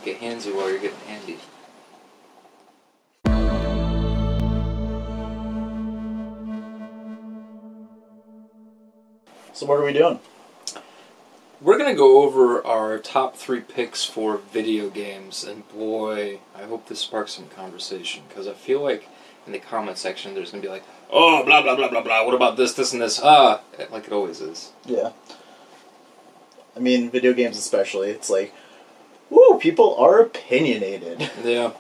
get handsy while you're getting handy. So what are we doing? We're going to go over our top 3 picks for video games, and boy, I hope this sparks some conversation, because I feel like in the comment section there's going to be like, oh, blah, blah, blah, blah, blah, what about this, this, and this? Like it always is. Yeah. I mean, video games especially, it's like, woo, people are opinionated. Yeah.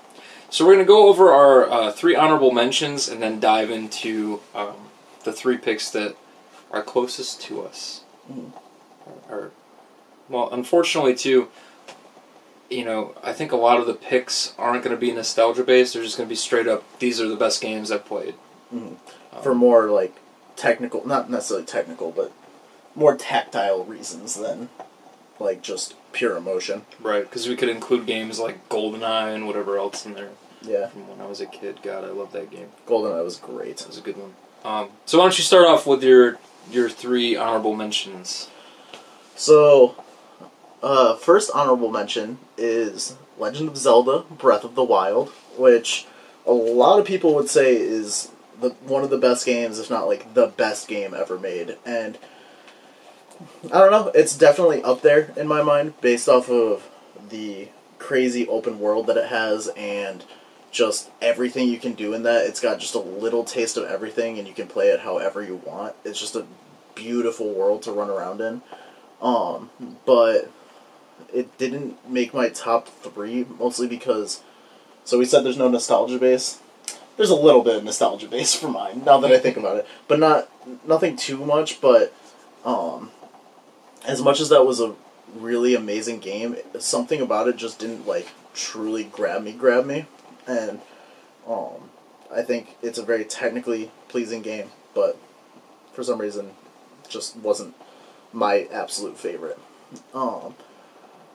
So we're going to go over our 3 honorable mentions, and then dive into the 3 picks that are closest to us. Well, unfortunately, too, I think a lot of the picks aren't going to be nostalgia-based. They're just going to be straight up, these are the best games I've played. For more, like, technical, not necessarily technical, but more tactile reasons than, like, just pure emotion. Right, because we could include games like GoldenEye and whatever else in there. Yeah. From when I was a kid. God, I love that game. GoldenEye was great. That was a good one. So why don't you start off with your 3 honorable mentions? So, first honorable mention is Legend of Zelda Breath of the Wild, which a lot of people would say is one of the best games, if not like the best game ever made. And I don't know, it's definitely up there in my mind based off of the crazy open world that it has and just everything you can do in that. It's got just a little taste of everything and you can play it however you want. It's just a beautiful world to run around in. But it didn't make my top 3, mostly because, so we said there's no nostalgia base. There's a little bit of nostalgia base for mine, now that I think about it. But nothing too much, but, as much as that was a really amazing game, something about it just didn't, like, truly grab me. And, I think it's a very technically pleasing game, but for some reason, just wasn't my absolute favorite.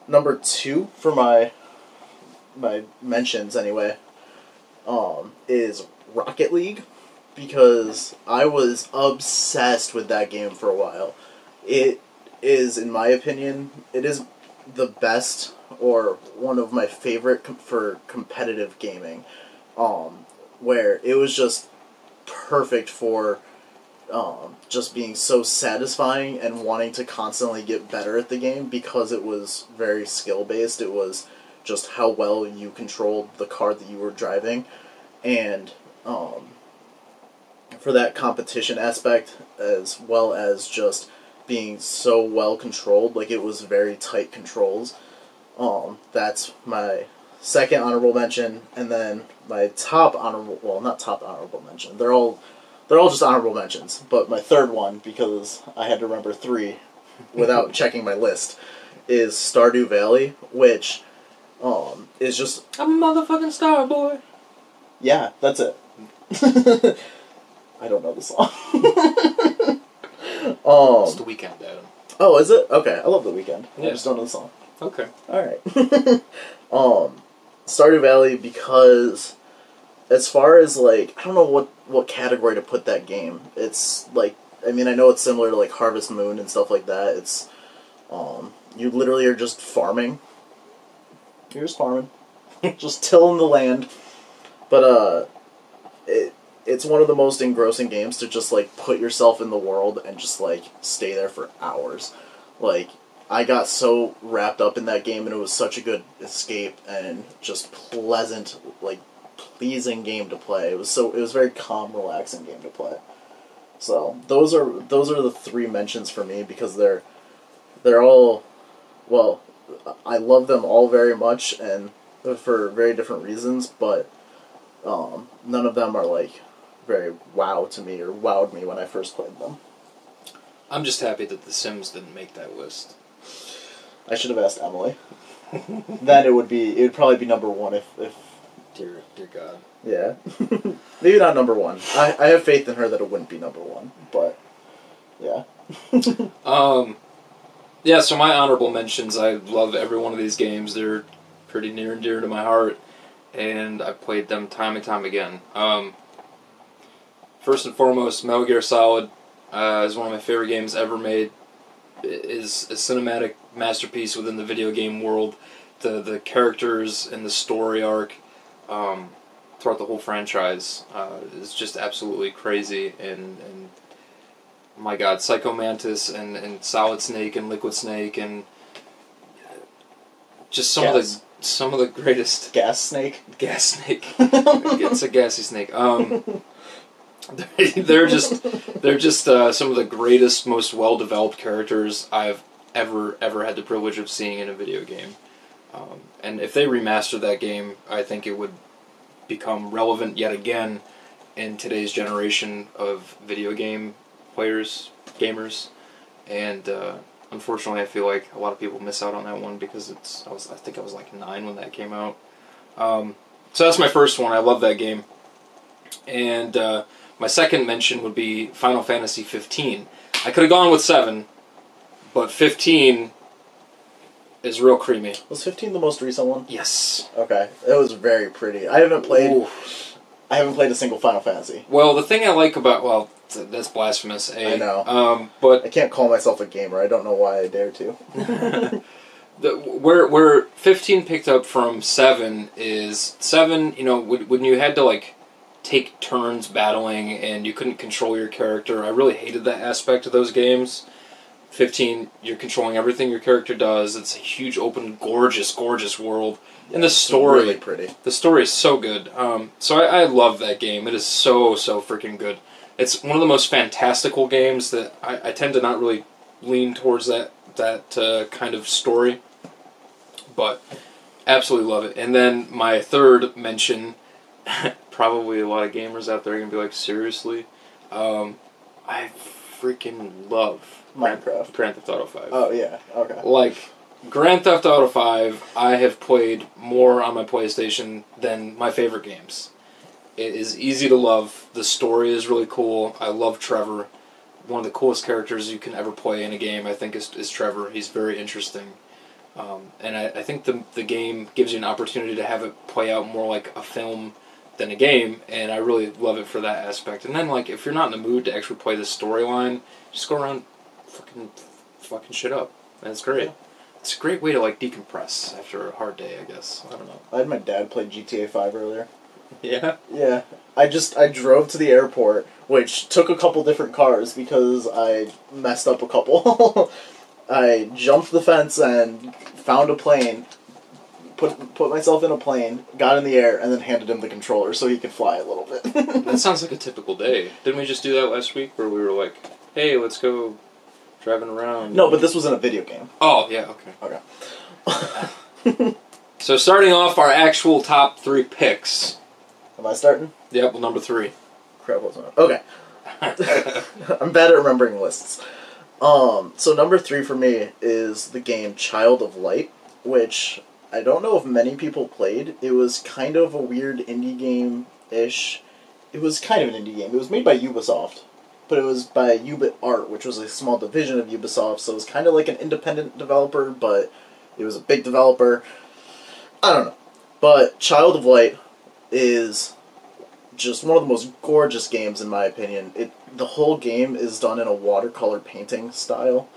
Number 2 for my mentions anyway, is Rocket League, because I was obsessed with that game for a while. It is, in my opinion, it is the best or one of my favorite for competitive gaming, where it was just perfect for just being so satisfying and wanting to constantly get better at the game because it was very skill-based. It was just how well you controlled the car that you were driving. And for that competition aspect, as well as just being so well controlled, like it was very tight controls. That's my second honorable mention, and then my top honorable, well, not top honorable mention, they're all just honorable mentions, but my third one, because I had to remember 3 without checking my list, is Stardew Valley, which is just... I'm a motherfucking star boy. Yeah, that's it. I don't know the song. It's The Weeknd, Adam. Oh, is it? Okay, I love The Weeknd. Yeah. I just don't know the song. Okay. Alright. Stardew Valley, because as far as, like, I don't know what category to put that game. It's, like, I mean, I know it's similar to, like, Harvest Moon and stuff like that. It's, you literally are just farming. You're just farming. Just tilling the land. But, it's one of the most engrossing games to just, like, put yourself in the world and just, like, stay there for hours. Like, I got so wrapped up in that game, and it was such a good escape and just pleasant, like, pleasing game to play. It was very calm, relaxing game to play. So those are the 3 mentions for me, because they're all, well, I love them all very much and for very different reasons, but none of them are like very wow to me or wowed me when I first played them. I'm just happy that The Sims didn't make that list. I should have asked Emily. Then it would probably be number 1 if Dear God. yeah. Maybe not number 1. I have faith in her that it wouldn't be number 1, but yeah. Yeah, so my honorable mentions, I love every one of these games. They're pretty near and dear to my heart, and I've played them time and time again. First and foremost, Metal Gear Solid is one of my favorite games ever made. It is a cinematic masterpiece within the video game world. the characters and the story arc throughout the whole franchise is just absolutely crazy. And my God, Psycho Mantis and Solid Snake and Liquid Snake and just some of the greatest Gas Snake. Gas Snake. It's a gassy snake. They're just some of the greatest, most well developed characters I've ever had the privilege of seeing in a video game. And if they remaster that game, I think it would become relevant yet again in today's generation of video game players, gamers, and unfortunately, I feel like a lot of people miss out on that one because I think I was like 9 when that came out. So that's my first one. I love that game, and my second mention would be Final Fantasy 15. I could have gone with 7, but 15 is real creamy. Was 15 the most recent one? Yes. Okay, it was very pretty. I haven't played a single Final Fantasy. Well, the thing I like about that's blasphemous. I know. But I can't call myself a gamer. I don't know why I dare to. Where 15 picked up from 7 is 7. You know, when you had to like take turns battling and you couldn't control your character, I really hated that aspect of those games. 15, you're controlling everything your character does. It's a huge, open, gorgeous world. And the story, really pretty. The story is so good. So I love that game. It is so freaking good. It's one of the most fantastical games that I tend to not really lean towards that kind of story, but absolutely love it. And then my third mention, probably a lot of gamers out there are gonna be like, seriously, I freaking love Minecraft. Grand Theft Auto 5. Oh yeah, okay. Like, Grand Theft Auto 5, I have played more on my PlayStation than my favorite games. It is easy to love. The story is really cool. I love Trevor. One of the coolest characters you can ever play in a game, I think, is Trevor. He's very interesting. And I think the game gives you an opportunity to have it play out more like a film than a game, and I really love it for that aspect. And then, like, if you're not in the mood to actually play the storyline, just go around fucking shit up. And it's great. Yeah. It's a great way to, like, decompress after a hard day, I guess. I don't know. I had my dad play GTA 5 earlier. Yeah? Yeah. I drove to the airport, which took a couple different cars because I messed up a couple. I jumped the fence and found a plane, put myself in a plane, got in the air, and then handed him the controller so he could fly a little bit. That sounds like a typical day. Didn't we just do that last week where we were like, hey, let's go driving around? No, but this was in a video game. Oh, yeah, Okay. So starting off our actual top 3 picks. Am I starting? Yep, well, number 3. Crap, what's on? Okay. I'm bad at remembering lists. So number 3 for me is the game Child of Light, which I don't know if many people played. It was kind of a weird indie game-ish. It was kind of an indie game. It was made by Ubisoft, but it was by Ubit Art, which was a small division of Ubisoft, so it was kind of like an independent developer, but it was a big developer. I don't know. But Child of Light is just one of the most gorgeous games in my opinion. The whole game is done in a watercolor painting style.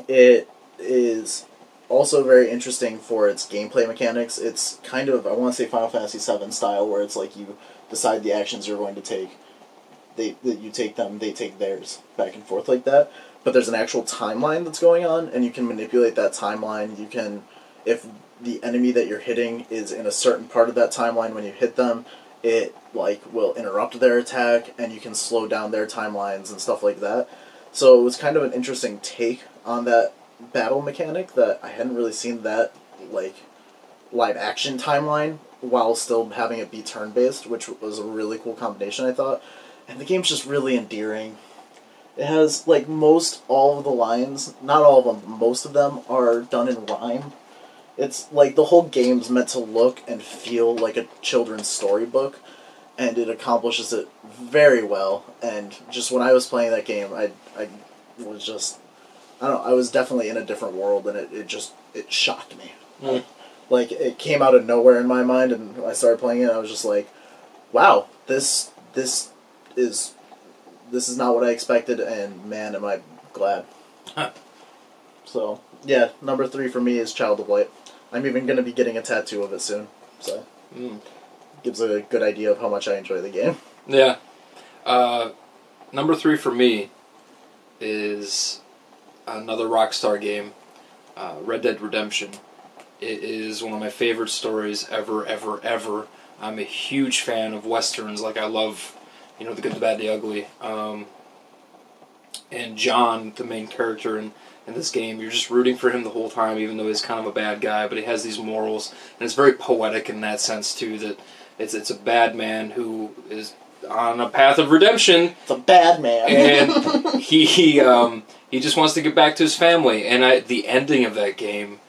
It is also very interesting for its gameplay mechanics. It's kind of, I want to say, Final Fantasy VII style, where it's like you decide the actions you're going to take. You take them, they take theirs, back and forth like that. But there's an actual timeline that's going on, and you can manipulate that timeline. You can, if the enemy that you're hitting is in a certain part of that timeline when you hit them, it will interrupt their attack, and you can slow down their timelines and stuff like that. So it was kind of an interesting take on that battle mechanic that I hadn't really seen that live action timeline while still having it be turn based, which was a really cool combination, I thought. And the game's just really endearing. It has most all of the lines, not all of them, but most of them are done in rhyme. It's the whole game's meant to look and feel like a children's storybook, and it accomplishes it very well. And just when I was playing that game, I was just, I don't know, I was definitely in a different world, and it shocked me. Mm. It came out of nowhere in my mind, and I started playing it, and I was just like, wow, this is not what I expected, and man, am I glad. Huh. So, Yeah, number 3 for me is Child of Light. I'm even going to be getting a tattoo of it soon, so gives a good idea of how much I enjoy the game. Yeah. Number 3 for me is another Rockstar game, Red Dead Redemption. It is one of my favorite stories ever, ever, ever. I'm a huge fan of westerns. Like, I love, The Good, the Bad, the Ugly. And John, the main character in this game, you're just rooting for him the whole time, even though he's kind of a bad guy, but he has these morals, and it's very poetic in that sense, too, that it's a bad man who is on a path of redemption. It's a bad man. And he just wants to get back to his family, and the ending of that game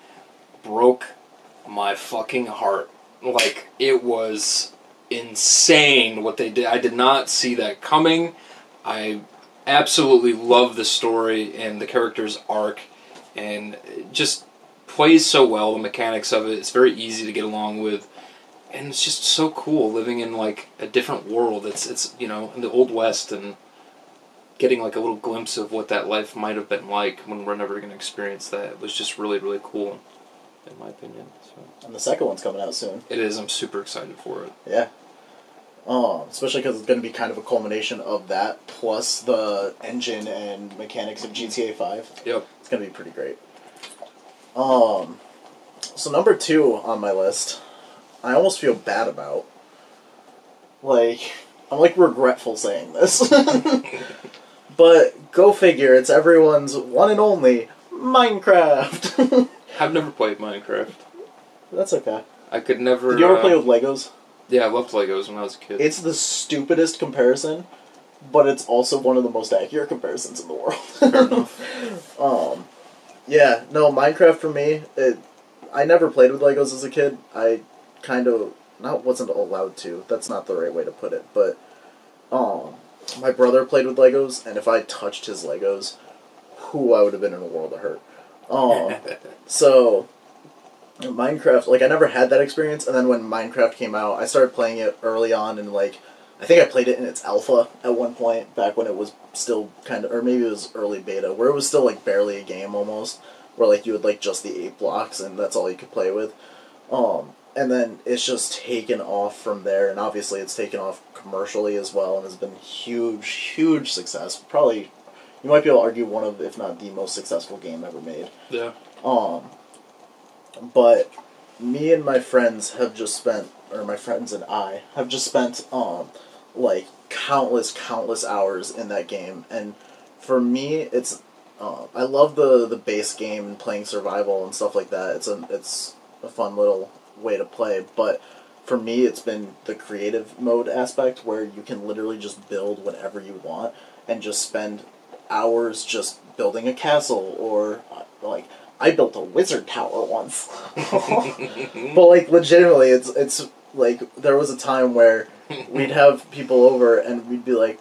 broke my fucking heart. Like, it was insane what they did. I did not see that coming. I absolutely love the story and the character's arc, and it just plays so well. The mechanics of it, it's very easy to get along with, and it's just so cool living in like a different world. It's in the Old West, and getting like a little glimpse of what that life might have been like when we're never going to experience that. It was just really, really cool, in my opinion. So. And the second one's coming out soon. It is. I'm super excited for it. Yeah. Especially because it's going to be kind of a culmination of that, plus the engine and mechanics of GTA 5. Yep. It's going to be pretty great. So number 2 on my list, I almost feel bad about. Like, I'm like regretful saying this. But go figure, it's everyone's one and only Minecraft. I've never played Minecraft. That's okay. I could never... Did you ever play with Legos? Yeah, I loved Legos when I was a kid. It's the stupidest comparison, but it's also one of the most accurate comparisons in the world. Fair enough. Yeah, no, Minecraft for me, I never played with Legos as a kid. I kind of, wasn't allowed to. That's not the right way to put it, but my brother played with Legos, and if I touched his Legos, I would have been in a world of hurt. So... Minecraft, like, I never had that experience, and then when Minecraft came out, I started playing it early on, and, like, I think I played it in its alpha at one point, back when it was still kind of, or maybe it was early beta, where it was still, like, barely a game, almost, where, like, you had, like, just the 8 blocks, and that's all you could play with. And then it's just taken off from there, and obviously it's taken off commercially as well, and has been huge, huge success. Probably, you might be able to argue one of, if not the most successful game ever made. Yeah. But me and my friends have just spent, or my friends and I, have just spent, like, countless hours in that game. And for me, it's, I love the base game and playing survival and stuff like that. It's a fun little way to play. But for me, it's been the creative mode aspect, where you can literally just build whatever you want and just spend hours just building a castle, or, like... I built a wizard tower once. But, like, legitimately, it's like, there was a time where we'd have people over and we'd be like,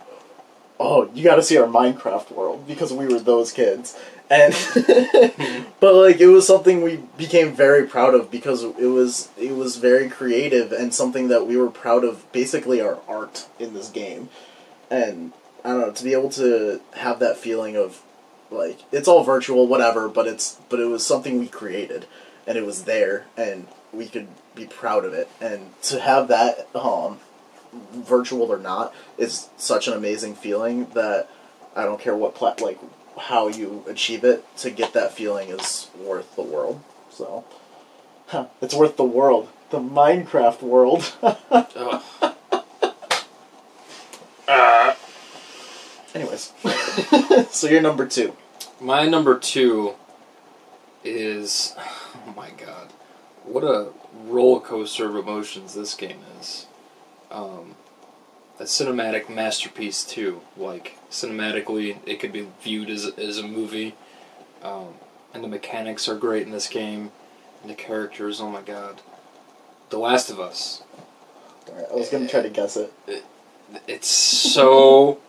oh, you gotta see our Minecraft world, because we were those kids. And, but, like, it was something we became very proud of, because it was very creative, and something that we were proud of, basically our art in this game. And, I don't know, to be able to have that feeling of, like, it's all virtual, whatever, but it was something we created, and it was there, and we could be proud of it, and to have that, virtual or not, is such an amazing feeling that I don't care what, how you achieve it, to get that feeling is worth the world, so, it's worth the world, the Minecraft world. Anyways, so you're number 2. My number 2 is, oh my god, what a roller coaster of emotions this game is. A cinematic masterpiece too. Like, cinematically, it could be viewed as a movie, and the mechanics are great in this game, and the characters, oh my god. The Last of Us. Alright, I was gonna try to guess it. It's so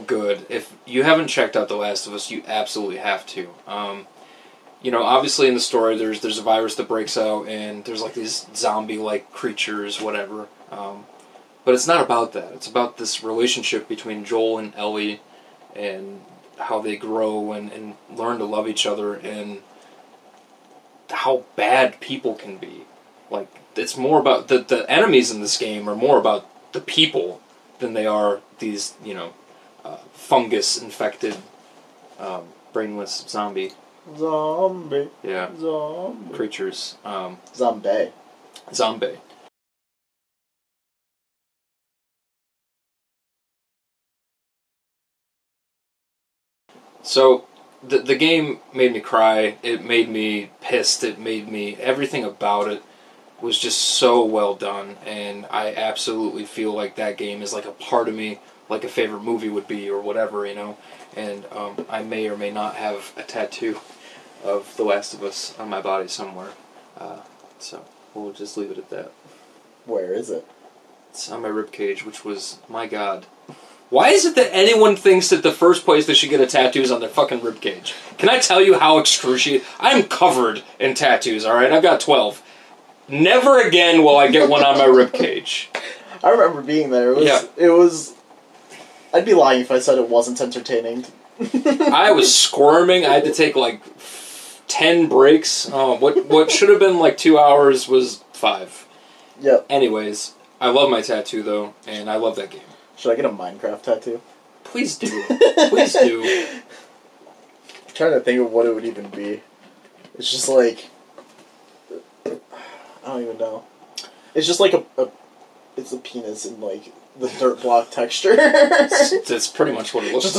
good. If you haven't checked out The Last of Us, you absolutely have to. Obviously in the story, there's a virus that breaks out, and there's like these zombie-like creatures, whatever. But it's not about that. It's about this relationship between Joel and Ellie, and how they grow and learn to love each other and how bad people can be. Like, it's more about the enemies in this game are more about the people than they are these, fungus infected, brainless zombie. Zombie. Yeah. Zombie. Creatures. Zombie. Zombie. So, the game made me cry, it made me pissed, it made me... Everything about it was just so well done, and I absolutely feel like that game is like a part of me, like a favorite movie would be, or whatever, and I may or may not have a tattoo of The Last of Us on my body somewhere, so we'll just leave it at that. Where is it? It's on my ribcage, which was, my god... Why is it that anyone thinks that the first place they should get a tattoo is on their fucking ribcage? Can I tell you how excruciating... I'm covered in tattoos, alright? I've got 12. Never again will I get one on my ribcage. I remember being there. It was... I'd be lying if I said it wasn't entertaining. I was squirming. I had to take, 10 breaks. What should have been, 2 hours was 5. Yep. Anyways, I love my tattoo, though, and I love that game. Should I get a Minecraft tattoo? Please do. Please do. I'm trying to think of what it would even be. It's just like... I don't even know. It's just like it's a penis in, the dirt block texture. That's pretty much what it looks like.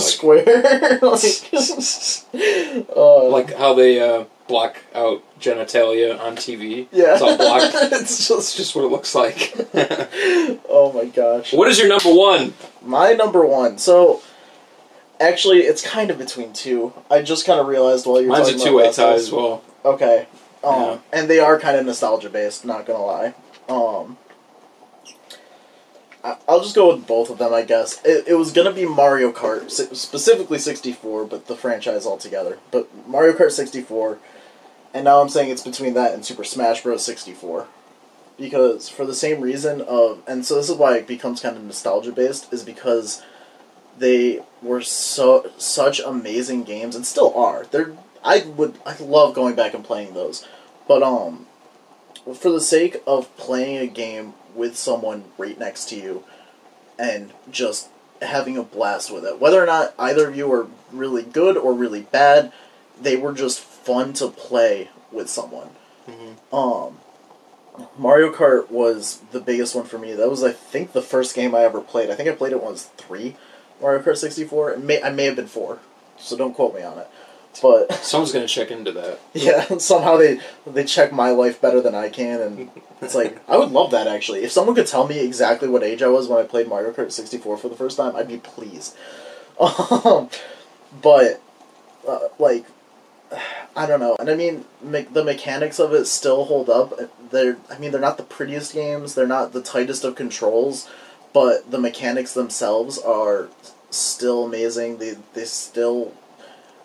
Just a square. Like how they block out genitalia on TV. Yeah. It's all blocked. It's just what it looks like. Oh my gosh. What is your number one? My number one. So, actually, it's kind of between two. I just kind of realized while you were talking about Mine's a two-way tie as well. Okay. Yeah. And they are kind of nostalgia-based, not gonna lie. I'll just go with both of them, I guess. It was going to be Mario Kart, specifically 64, but the franchise altogether. But Mario Kart 64, and now I'm saying it's between that and Super Smash Bros. 64. Because for the same reason of... And so this is why it becomes kind of nostalgia-based, is because they were such amazing games, and still are. I love going back and playing those. But, for the sake of playing a game with someone right next to you and just having a blast with it. Whether or not either of you are really good or really bad, they were just fun to play with someone. Mm-hmm. Mario Kart was the biggest one for me. That was, I think, the first game I ever played. I think I played it when I was 3, Mario Kart 64. I may have been 4, so don't quote me on it. But someone's gonna check into that. Yeah, somehow they check my life better than I can, and it's like, I would love that, actually. If someone could tell me exactly what age I was when I played Mario Kart 64 for the first time, I'd be pleased. But, I don't know. And I mean, the mechanics of it still hold up. They're not the prettiest games, they're not the tightest of controls, but the mechanics themselves are still amazing. They still...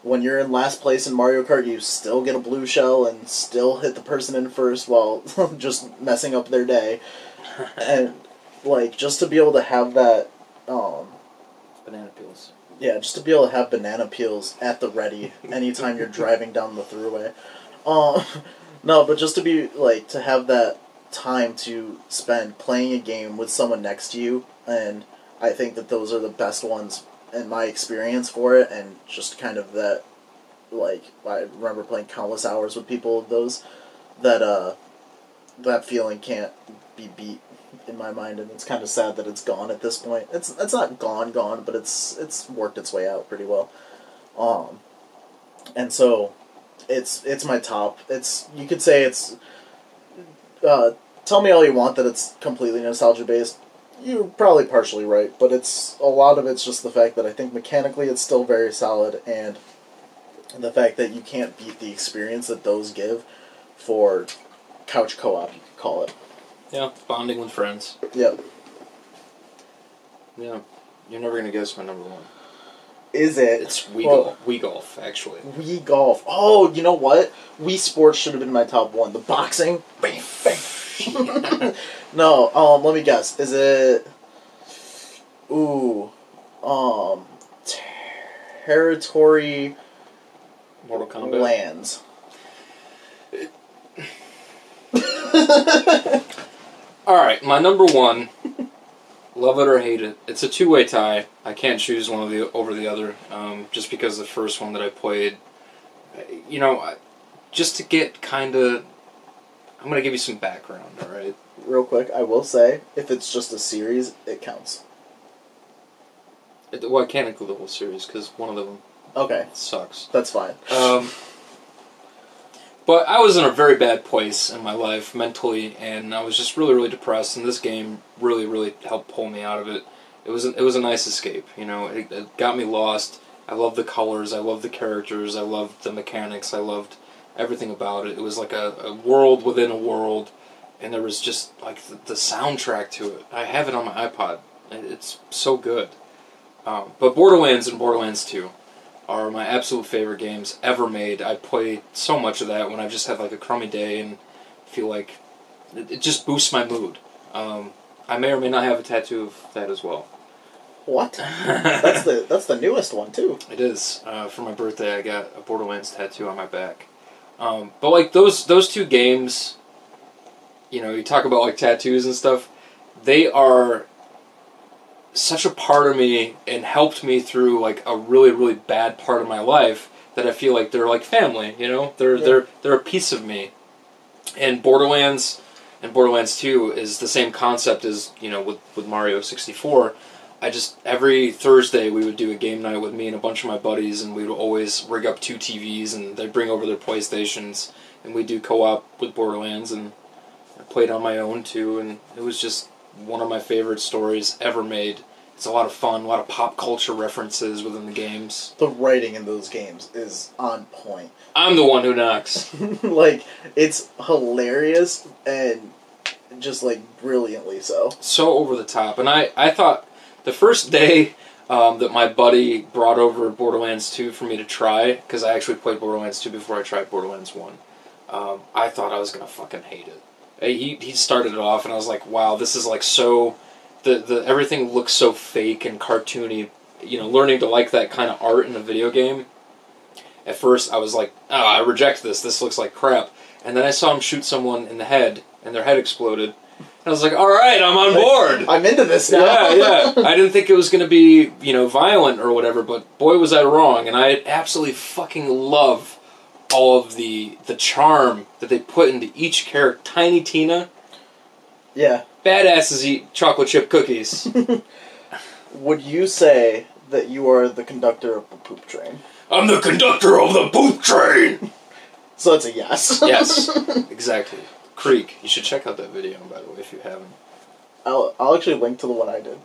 When you're in last place in Mario Kart, you still get a blue shell and still hit the person in first while just messing up their day. And, just to be able to have that, Banana peels. Yeah, just to be able to have banana peels at the ready anytime you're driving down the thruway. No, but just to be, to have that time to spend playing a game with someone next to you, and I think that those are the best ones in my experience for it, and just kind of that, I remember playing countless hours with people of those, that feeling can't be beat in my mind, and it's kind of sad that it's gone at this point. It's not gone, but it's worked its way out pretty well. And so, it's my top. You could say it's, tell me all you want that it's completely nostalgia-based. You're probably partially right, but a lot of it's just the fact that I think mechanically it's still very solid, and the fact that you can't beat the experience that those give for couch co-op, you could call it. Yeah, bonding with friends. Yep. Yeah, you're never gonna guess my number one. Is it? It's Wii Golf, actually. Wii Golf. Oh, you know what? Wii Sports should have been my top one. The boxing. Bang, bang. No, let me guess. Is it... Ooh. territory Mortal Kombat lands. Alright, my number one, love it or hate it. It's a two-way tie. I can't choose one of the over the other, just because the first one that I played, you know, just to get kind of, I'm going to give you some background, alright? Real quick, I will say, if it's just a series, it counts. Well, I can't include the whole series, because one of them sucks. That's fine. But I was in a very bad place in my life mentally, and I was just really, really depressed. And this game really, really helped pull me out of it. It was a nice escape. You know, it got me lost. I loved the colors. I loved the characters. I loved the mechanics. I loved everything about it. It was like a world within a world, and there was just like the soundtrack to it. I have it on my iPod. It's so good. But Borderlands and Borderlands 2 are my absolute favorite games ever made. I play so much of that when I just have like a crummy day and feel like it just boosts my mood. I may or may not have a tattoo of that as well. What? That's the newest one too. It is. For my birthday, I got a Borderlands tattoo on my back. But like those two games, you know, you talk about like tattoos and stuff. They are such a part of me and helped me through like a really, really bad part of my life that I feel like they're like family, you know? They're a piece of me. And Borderlands and Borderlands 2 is the same concept as, you know, with Mario 64. Every Thursday we would do a game night with me and a bunch of my buddies, and we would always rig up 2 TVs and they'd bring over their PlayStations and we'd do co-op with Borderlands, and I played on my own too, and it was just one of my favorite stories ever made. It's a lot of fun, a lot of pop culture references within the games. The writing in those games is on point. I'm the one who knocks. Like, it's hilarious and just, like, brilliantly so. So over the top. And I thought the first day that my buddy brought over Borderlands 2 for me to try, because I actually played Borderlands 2 before I tried Borderlands 1, I thought I was going to fucking hate it. He started it off, and I was like, wow, this is like so... everything looks so fake and cartoony. You know, learning to like that kind of art in a video game. At first, I was like, oh, I reject this. This looks like crap. And then I saw him shoot someone in the head, and their head exploded. And I was like, all right, I'm on board. I'm into this now. Yeah. I didn't think it was going to be, you know, violent or whatever, but boy, was I wrong. And I absolutely fucking love all of the charm that they put into each character. Tiny Tina. Yeah. Badasses eat chocolate chip cookies. Would you say that you are the conductor of the poop train? I'm the conductor of the poop train! So that's a yes. Yes, exactly. Krieg. You should check out that video, by the way, if you haven't. I'll actually link to the one I did.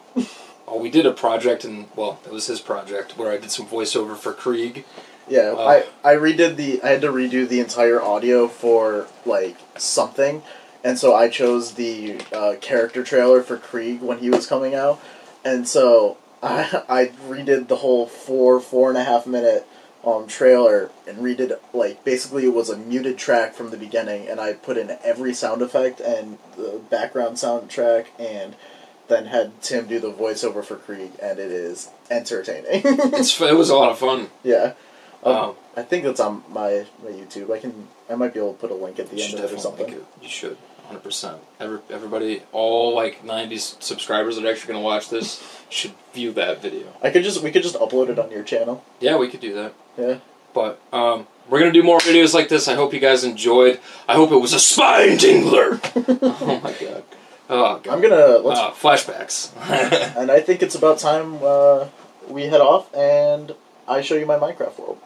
Oh, we did a project, and, well, it was his project, where I did some voiceover for Krieg. Yeah, I had to redo the entire audio for, like, something, and so I chose the character trailer for Krieg when he was coming out, and so I redid the whole 4.5 minute trailer and redid, like, basically it was a muted track from the beginning, and I put in every sound effect and the background soundtrack, and then had Tim do the voiceover for Krieg, and it is entertaining. It was a lot of fun. Yeah. I think that's on my YouTube. I might be able to put a link at the end of it or something. You should, 100%. Everybody, all like 90 subscribers that are actually going to watch this should view that video. We could just upload it on your channel. Yeah, we could do that. Yeah. But we're going to do more videos like this. I hope you guys enjoyed. I hope it was a spine tingler. Oh my god. Oh god. I'm gonna flashbacks. And I think it's about time we head off and I show you my Minecraft world.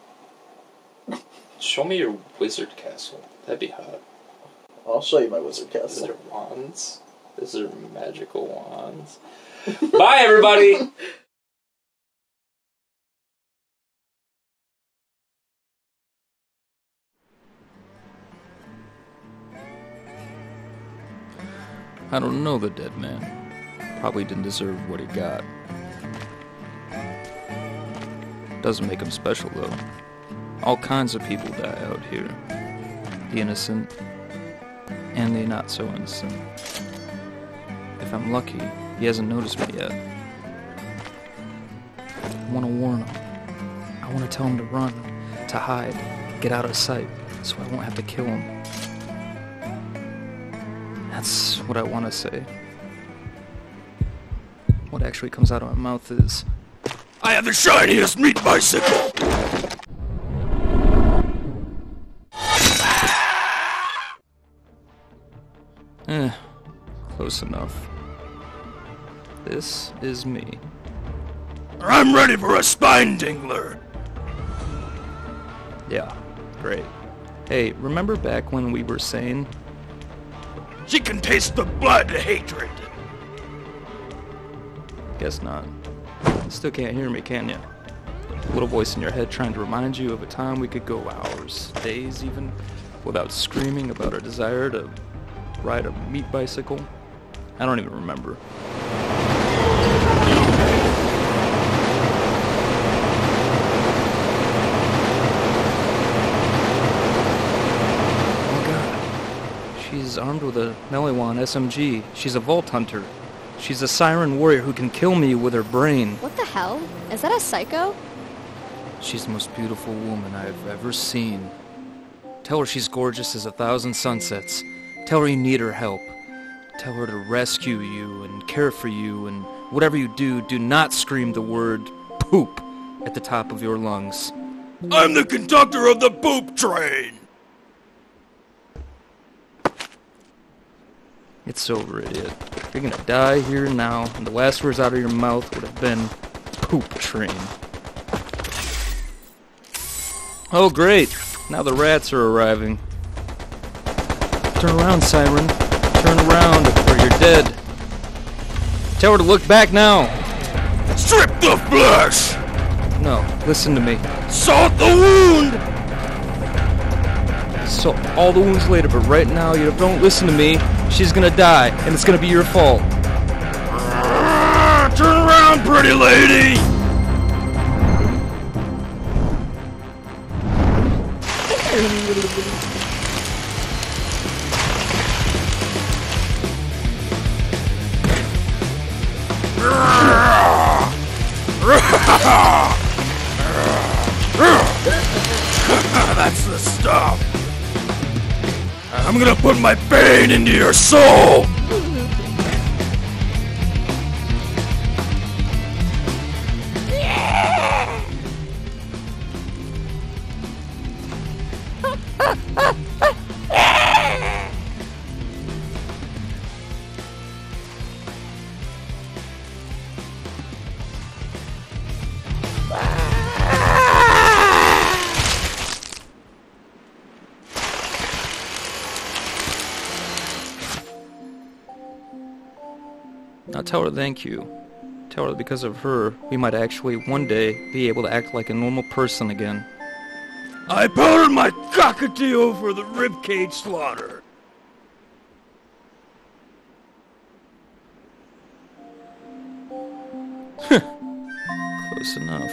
Show me your wizard castle. That'd be hot. I'll show you my wizard castle. Is there wands? Is there magical wands? Bye, everybody! I don't know the dead man. Probably didn't deserve what he got. Doesn't make him special, though. All kinds of people die out here. The innocent, and the not-so-innocent. If I'm lucky, he hasn't noticed me yet. I want to warn him. I I want to tell him to run, to hide, get out of sight, so I won't have to kill him. That's what I want to say. What actually comes out of my mouth is, I have the shiniest meat bicycle! Close enough. This is me. I'm ready for a spine tingler! Yeah, great. Hey, remember back when we were saying, she can taste the blood hatred? Guess not. Still can't hear me, can ya? A little voice in your head trying to remind you of a time we could go hours, days even, without screaming about our desire to ride a meat bicycle? I don't even remember. Oh god. She's armed with a Meliwan SMG. She's a Vault Hunter. She's a Siren Warrior who can kill me with her brain. What the hell? Is that a psycho? She's the most beautiful woman I've ever seen. Tell her she's gorgeous as 1,000 sunsets. Tell her you need her help. Tell her to rescue you and care for you, and whatever you do, do not scream the word poop at the top of your lungs. I'm the conductor of the poop train! It's over, idiot. You're gonna die here and now, and the last words out of your mouth would have been poop train. Oh great, now the rats are arriving. Turn around, Siren. Turn around, or you're dead. Tell her to look back now. Strip the flesh! No, listen to me. Salt the wound! So, all the wounds later, but right now, you don't listen to me. She's gonna die, and it's gonna be your fault. Turn around, pretty lady! That's the stuff. I'm gonna put my pain into your soul. Now tell her thank you. Tell her that because of her, we might actually one day be able to act like a normal person again. I powdered my cockatiel for the ribcage slaughter. Close enough.